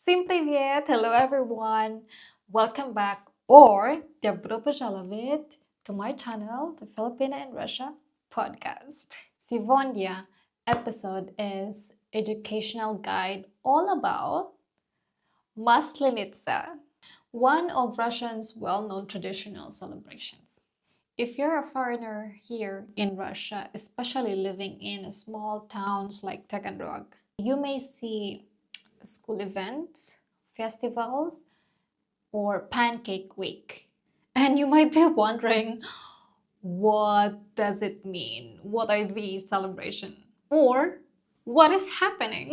Всім привіт! Hello everyone! Welcome back or добро пожаловать to my channel, the Filipina and Russia podcast. Сегодня episode is educational guide all about Maslenitsa, one of Russia's well-known traditional celebrations. If you're a foreigner here in Russia, especially living in small towns like Taganrog, you may see school events, festivals, or pancake week. And you might be wondering, what does it mean? What are these celebrations? Or what is happening?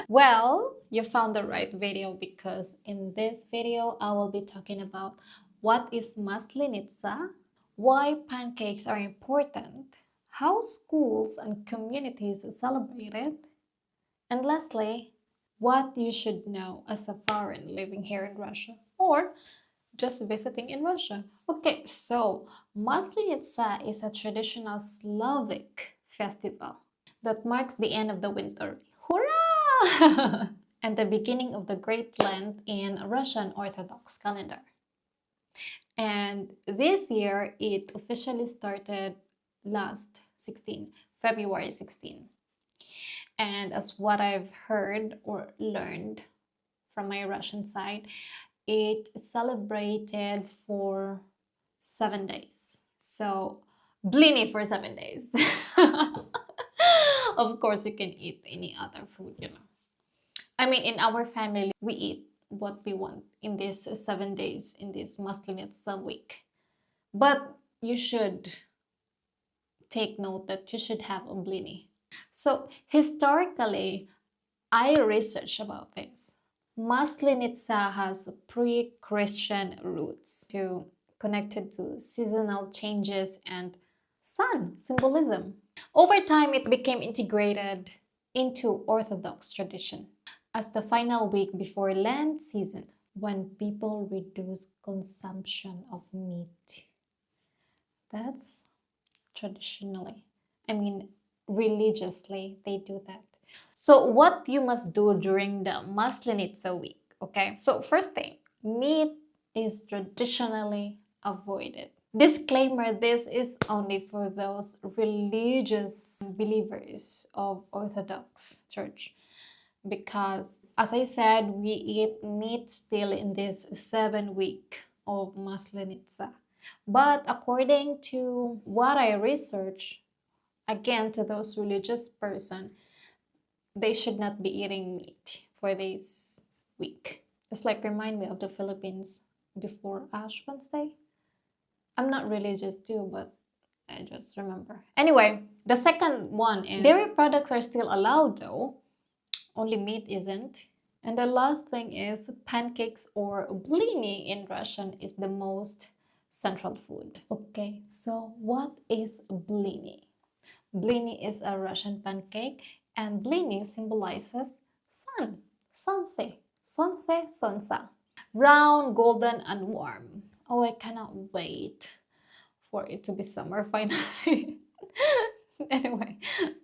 Well, you found the right video because in this video, I will be talking about what is Maslenitsa, why pancakes are important, how schools and communities celebrate it, and lastly, what you should know as a foreign living here in Russia or just visiting in Russia. Okay, so Maslenitsa is a traditional Slavic festival that marks the end of the winter. Hurrah! And the beginning of the Great Lent in Russian Orthodox calendar. And this year, it officially started February 16. And as what I've heard or learned from my Russian side, it celebrated for 7 days. So, blini for 7 days. Of course, you can eat any other food, I mean, in our family, we eat what we want in these 7 days, in this Maslenitsa week. But you should take note that you should have a blini. So historically, I researched about this. Maslenitsa has pre-Christian roots connected to seasonal changes and sun symbolism. Over time, it became integrated into Orthodox tradition as the final week before Lent season, when people reduce consumption of meat. That's traditionally. Religiously, they do that. So what you must do during the Maslenitsa week, okay? So first thing, meat is traditionally avoided. Disclaimer, this is only for those religious believers of Orthodox Church. Because, as I said, we eat meat still in this 7 week of Maslenitsa. But according to what I researched, again, to those religious person, they should not be eating meat for this week. It's like remind me of the Philippines before Ash Wednesday. I'm not religious too, but I just remember. Anyway, the second one is dairy products are still allowed though. Only meat isn't. And the last thing is pancakes or blini in Russian is the most central food. Okay, so what is blini? Blini is a Russian pancake, and blini symbolizes sun, sonse, sonsa. Round, golden, and warm. Oh, I cannot wait for it to be summer finally. Anyway,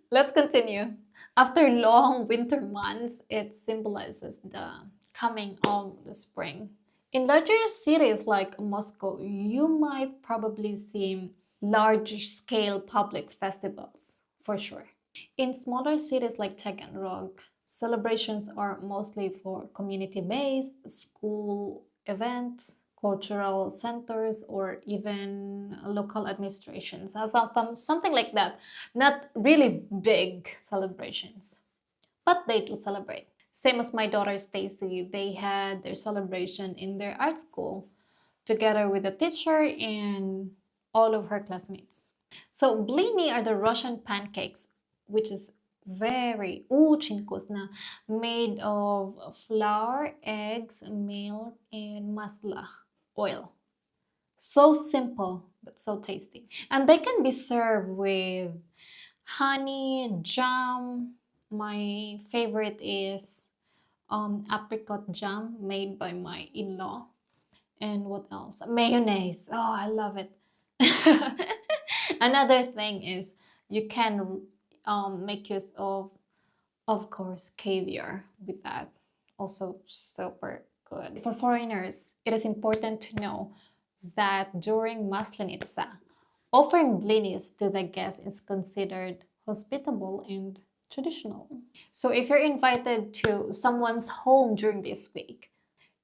let's continue. After long winter months, it symbolizes the coming of the spring. In larger cities like Moscow, you might probably see large-scale public festivals, for sure. In smaller cities like Taganrog, celebrations are mostly for community-based, school events, cultural centers, or even local administrations. Something like that. Not really big celebrations, but they do celebrate. Same as my daughter Stacy, they had their celebration in their art school together with the teacher and all of her classmates. So blini are the Russian pancakes, which is very chinkusna, made of flour, eggs, milk, and masla, oil. So simple, but so tasty. And they can be served with honey, jam. My favorite is apricot jam made by my in-law. And what else? Mayonnaise. Oh, I love it. Another thing is you can make use of course, caviar with that. also super good. For foreigners, it is important to know that during Maslenitsa, offering blinis to the guests is considered hospitable and traditional. So if you're invited to someone's home during this week,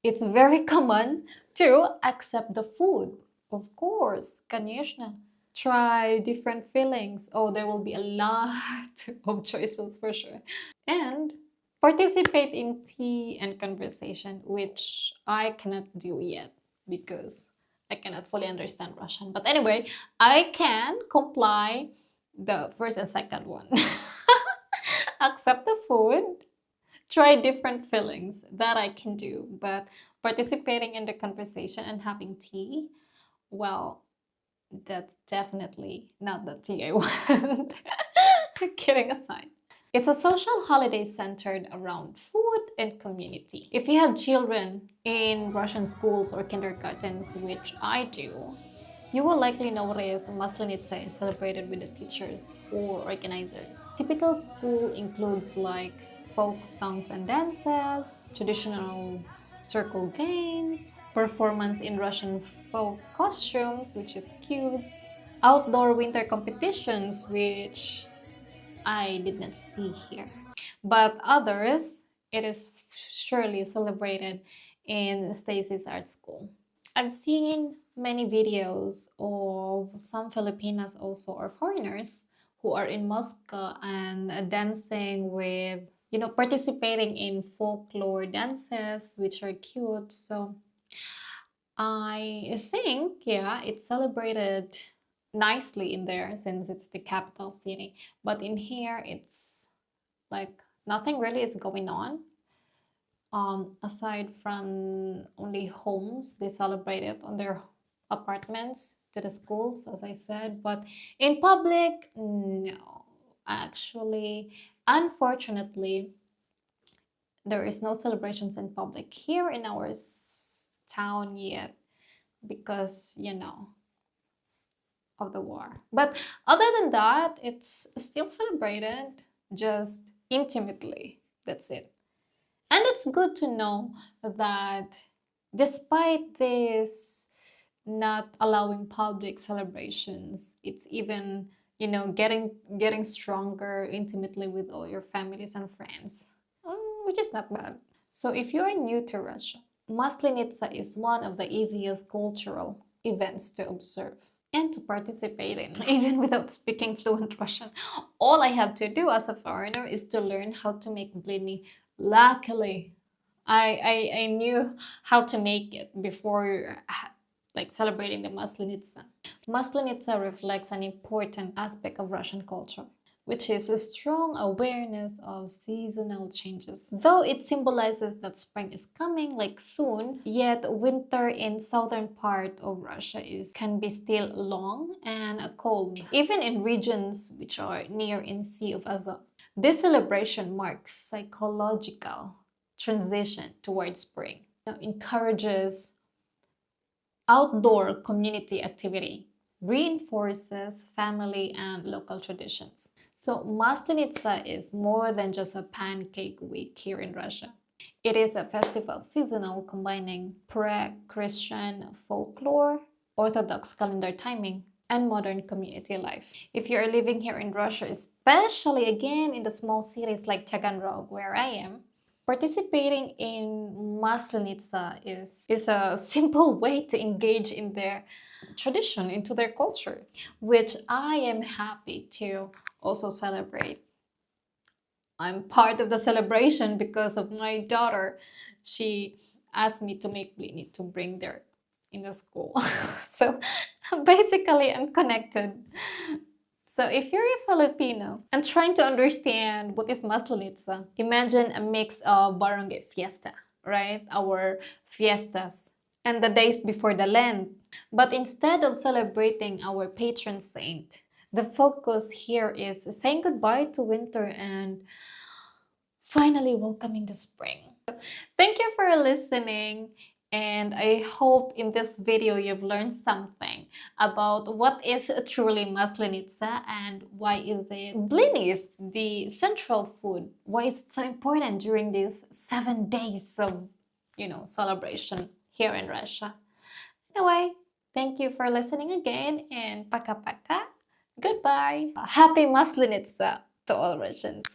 it's very common to accept the food. Of course, конечно. Try different fillings. Oh, there will be a lot of choices for sure. And participate in tea and conversation, which I cannot do yet because I cannot fully understand Russian. But anyway, I can comply the first and second one. Accept the food, try different fillings, that I can do, but participating in the conversation and having tea, well, that's definitely not the tea I want. Kidding aside. It's a social holiday centered around food and community. If you have children in Russian schools or kindergartens, which I do, you will likely notice Maslenitsa is celebrated with the teachers or organizers. Typical school includes like folk songs and dances, traditional circle games, performance in Russian folk costumes, which is cute, outdoor winter competitions, which I did not see here. But others, it is surely celebrated in Stacy's art school. I've seen many videos of some Filipinas also or foreigners who are in Moscow and dancing with, participating in folklore dances, which are cute. So I think, yeah, it's celebrated nicely in there since it's the capital city. But in here, it's like nothing really is going on. Aside from only homes, they celebrate it on their apartments to the schools, as I said. But in public, no. Actually, unfortunately, there is no celebrations in public here in our town yet because, of the war. But other than that, it's still celebrated, just intimately. That's it. And it's good to know that despite this not allowing public celebrations, it's even, getting stronger intimately with all your families and friends, which is not bad. So if you are new to Russia, Maslenitsa is one of the easiest cultural events to observe and to participate in, even without speaking fluent Russian. All I have to do as a foreigner is to learn how to make blini. Luckily, I knew how to make it before celebrating the Maslenitsa. Maslenitsa reflects an important aspect of Russian culture, which is a strong awareness of seasonal changes. Though it symbolizes that spring is coming like soon, yet winter in southern part of Russia can be still long and cold, even in regions which are near in Sea of Azov. This celebration marks psychological transition towards spring. It encourages outdoor community activity, reinforces family and local traditions. So Maslenitsa is more than just a pancake week here in Russia. It is a festival seasonal combining pre-Christian folklore, Orthodox calendar timing, and modern community life. If you're living here in Russia, especially again in the small cities like Taganrog, where I am, participating in Maslenitsa is a simple way to engage in their tradition, into their culture, which I am happy to also celebrate. I'm part of the celebration because of my daughter. She asked me to make blini to bring there in the school. So basically, I'm connected. So if you're a Filipino and trying to understand what is Maslenitsa, imagine a mix of barangay fiesta, right? Our fiestas and the days before the Lent. But instead of celebrating our patron saint, the focus here is saying goodbye to winter and finally welcoming the spring. Thank you for listening. And I hope in this video you've learned something about what is truly Maslenitsa and why is it blini is the central food. Why is it so important during these 7 days of, celebration here in Russia. Anyway, thank you for listening again and paka paka. Goodbye. Happy Maslenitsa to all Russians.